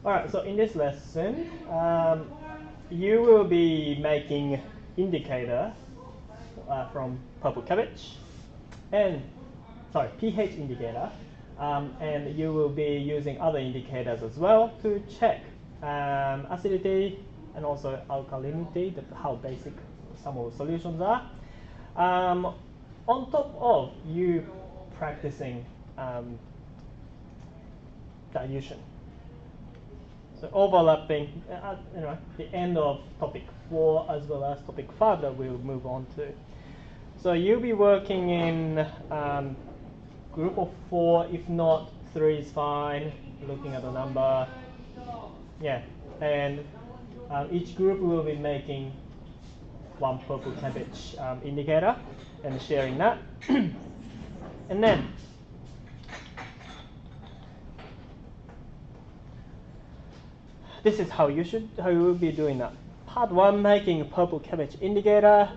All right, so in this lesson, you will be making indicator from purple cabbage and pH indicator, and you will be using other indicators as well to check acidity and also alkalinity, how basic some of the solutions are. On top of you practicing dilution. So overlapping, the end of topic 4 as well as topic 5 that we'll move on to. So you'll be working in group of 4, if not 3 is fine, looking at the number. Yeah, and each group will be making one purple cabbage indicator and sharing that. And then this is how you will be doing that. Part 1, making a purple cabbage indicator.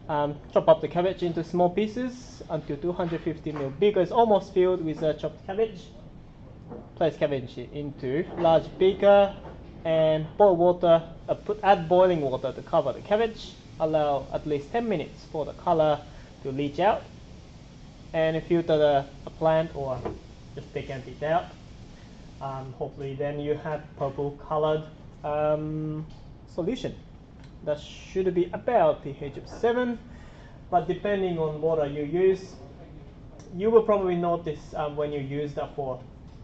Chop up the cabbage into small pieces until 250 ml big. It's almost filled with chopped cabbage. Place cabbage into large beaker and boil water. Add boiling water to cover the cabbage. Allow at least 10 minutes for the color to leach out. And filter the plant or just decant it out. Hopefully then you have purple colored solution. That should be about pH of 7, but depending on water you use, you will probably notice when you use that for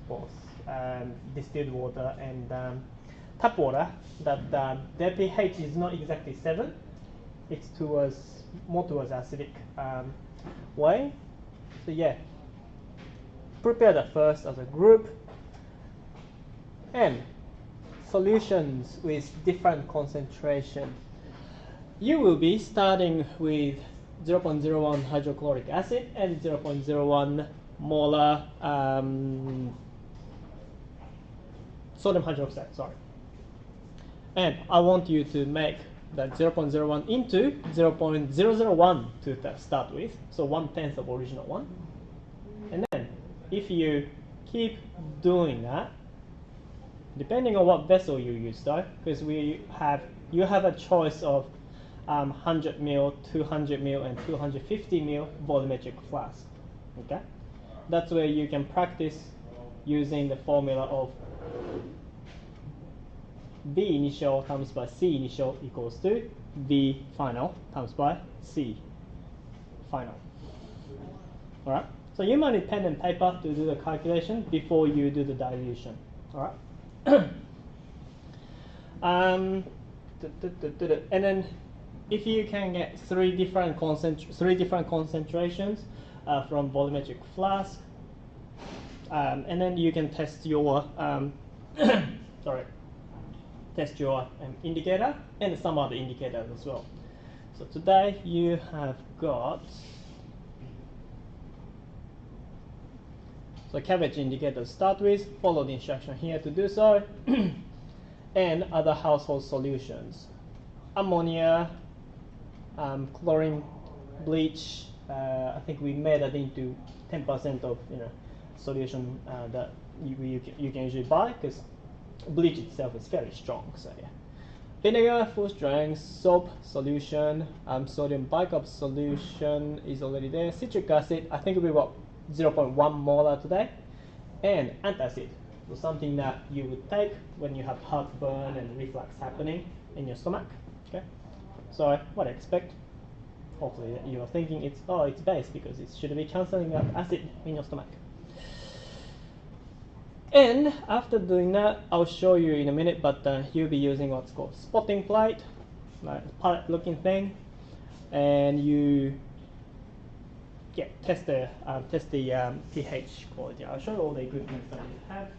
both distilled water and tap water that their pH is not exactly 7. It's more towards acidic way. So yeah, prepare that first as a group. And solutions with different concentration. You will be starting with 0.01 hydrochloric acid and 0.01 molar sodium hydroxide, And I want you to make that 0.01 into 0.001 to start with, so 1/10 of original one. And then if you keep doing that, depending on what vessel you use though, because you have a choice of 100 ml, 200 ml, and 250 ml volumetric flask. Okay, that's where you can practice using the formula of V initial times by C initial equals to V final times by C final. All right. So you might need pen and paper to do the calculation before you do the dilution. All right. And then if you can get three different concentrations from volumetric flask, and then you can test your indicator and some other indicators as well. So today you have got cabbage indicator to start with, follow the instruction here to do so, and other household solutions. Ammonia, chlorine, bleach, I think we made that into 10% of solution that you can usually buy, because bleach itself is very strong, so yeah. Vinegar, full strength, soap solution, sodium bicarb solution is already there. Citric acid, I think we got 0.1 molar today, and antacid, so something that you would take when you have heartburn and reflux happening in your stomach. Okay, so what I expect, hopefully you are thinking it's base because it should be cancelling out acid in your stomach. And after doing that, I'll show you in a minute, but you'll be using what's called spotting plate, like a palette looking thing, and you test the pH quality. I'll show you all the equipment that we have.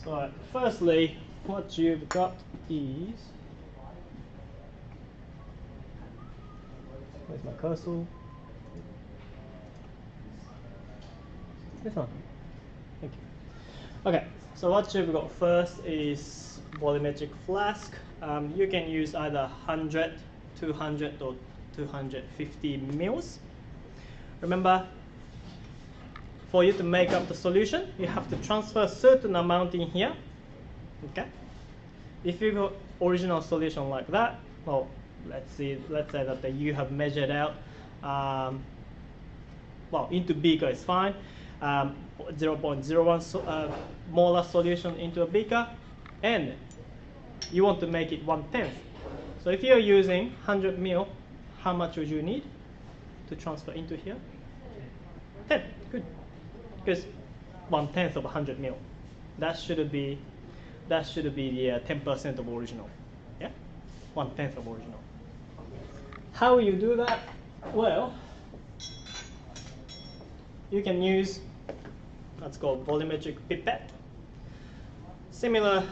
So firstly, what you've got is, where's my cursor? This one. Thank you. Okay, so what you've got first is volumetric flask. You can use either 100, 200, or 250 mils. Remember, for you to make up the solution, you have to transfer a certain amount in here. Okay. If you got original solution like that, well, let's say that you have measured out. Well, into beaker is fine. 0.01 molar solution into a beaker, and you want to make it 1/10. So if you're using 100 ml, how much would you need to transfer into here? 10. Good. Because 1/10 of 100 ml. That should be the 10% of original. Yeah, 1/10 of original. How you do that? Well, you can use what's called volumetric pipet. Similar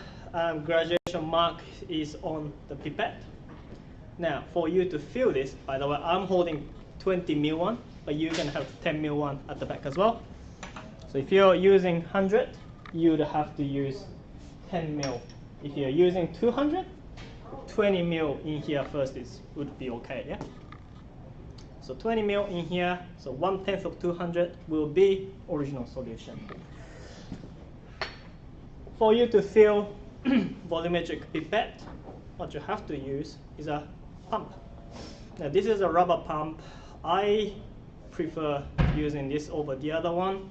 graduation mark is on the pipette. Now, for you to fill this, by the way, I'm holding 20 ml one, but you can have 10 ml one at the back as well. So if you're using 100, you'd have to use 10 ml. If you're using 200, 20 ml in here first would be okay, yeah? So 20 ml in here, so 1/10 of 200 will be original solution. For you to fill volumetric pipette, what you have to use is a pump. Now this is a rubber pump. I prefer using this over the other one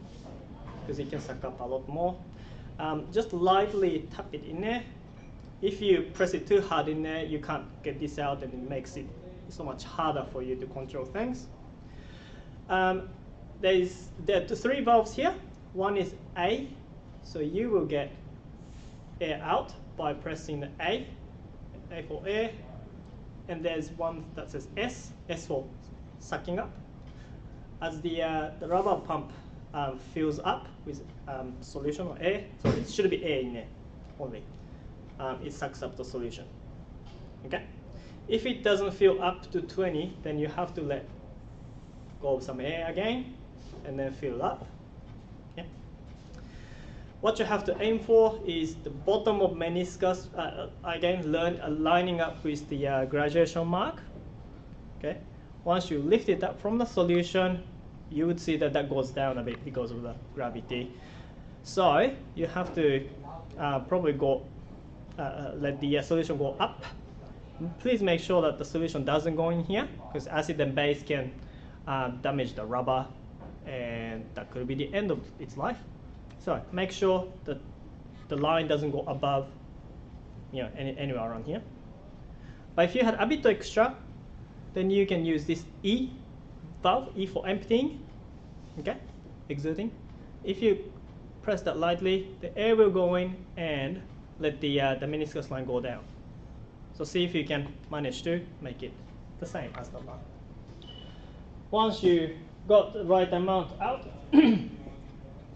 because it can suck up a lot more. Just lightly tap it in there. If you press it too hard in there, you can't get this out, and it makes it so much harder for you to control things. There are 3 valves here. One is A, so you will get air out by pressing the A for air, and there's one that says S for sucking up. As the rubber pump fills up with solution or air, so it should be air in there only. It sucks up the solution. Okay. If it doesn't fill up to 20, then you have to let go of some air again, and then fill up. Okay. What you have to aim for is the bottom of meniscus. Again, lining up with the graduation mark. Okay. Once you lift it up from the solution, you would see that that goes down a bit because of the gravity. So you have to probably let the solution go up. Please make sure that the solution doesn't go in here, because acid and base can damage the rubber, and that could be the end of its life. So make sure that the line doesn't go above, anywhere around here. But if you had a bit extra, then you can use this E valve, E for emptying, okay, exerting. If you press that lightly, the air will go in and let the meniscus line go down. So see if you can manage to make it the same as the line. Once you got the right amount out,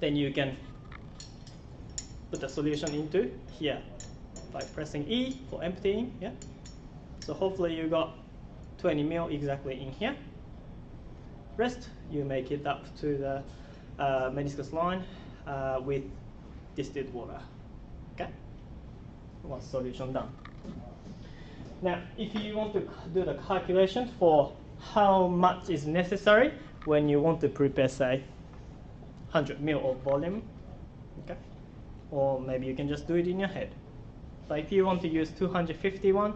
then you can put the solution into here by pressing E for emptying. Yeah. So hopefully you got 20 ml exactly in here. Rest, you make it up to the meniscus line with distilled water. Okay. One solution done. Now, if you want to do the calculation for how much is necessary when you want to prepare, say, 100 ml of volume, okay, or maybe you can just do it in your head. But if you want to use 251,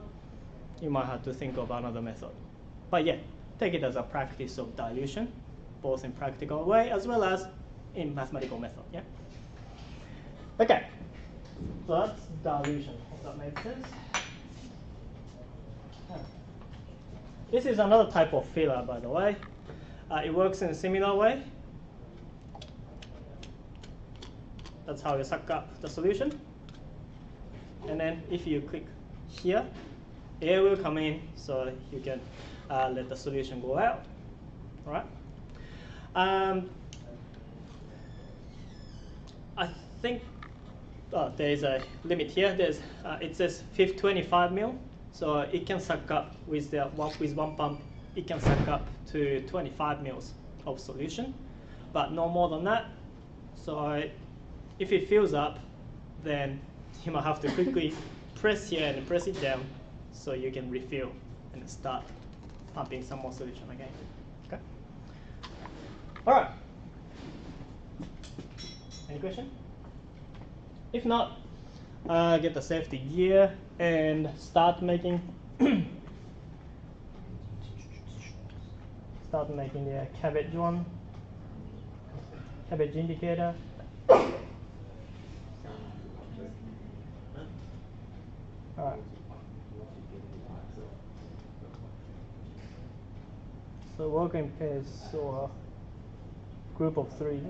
you might have to think of another method. But yeah, take it as a practice of dilution, both in practical way as well as in mathematical method. Yeah. Okay, so that's dilution. Hope that makes sense. This is another type of filler, by the way. It works in a similar way. That's how you suck up the solution. And then if you click here, air will come in, so you can let the solution go out. All right. I think there is a limit here. It says 25 mil, so it can suck up with one pump. It can suck up to 25 mils of solution, but no more than that. So if it fills up, then you might have to quickly press here and press it down, so you can refill and start pumping some more solution again. Okay. All right. Any question? If not, get the safety gear and start making the cabbage one, cabbage indicator. All right. So working pairs or group of 3.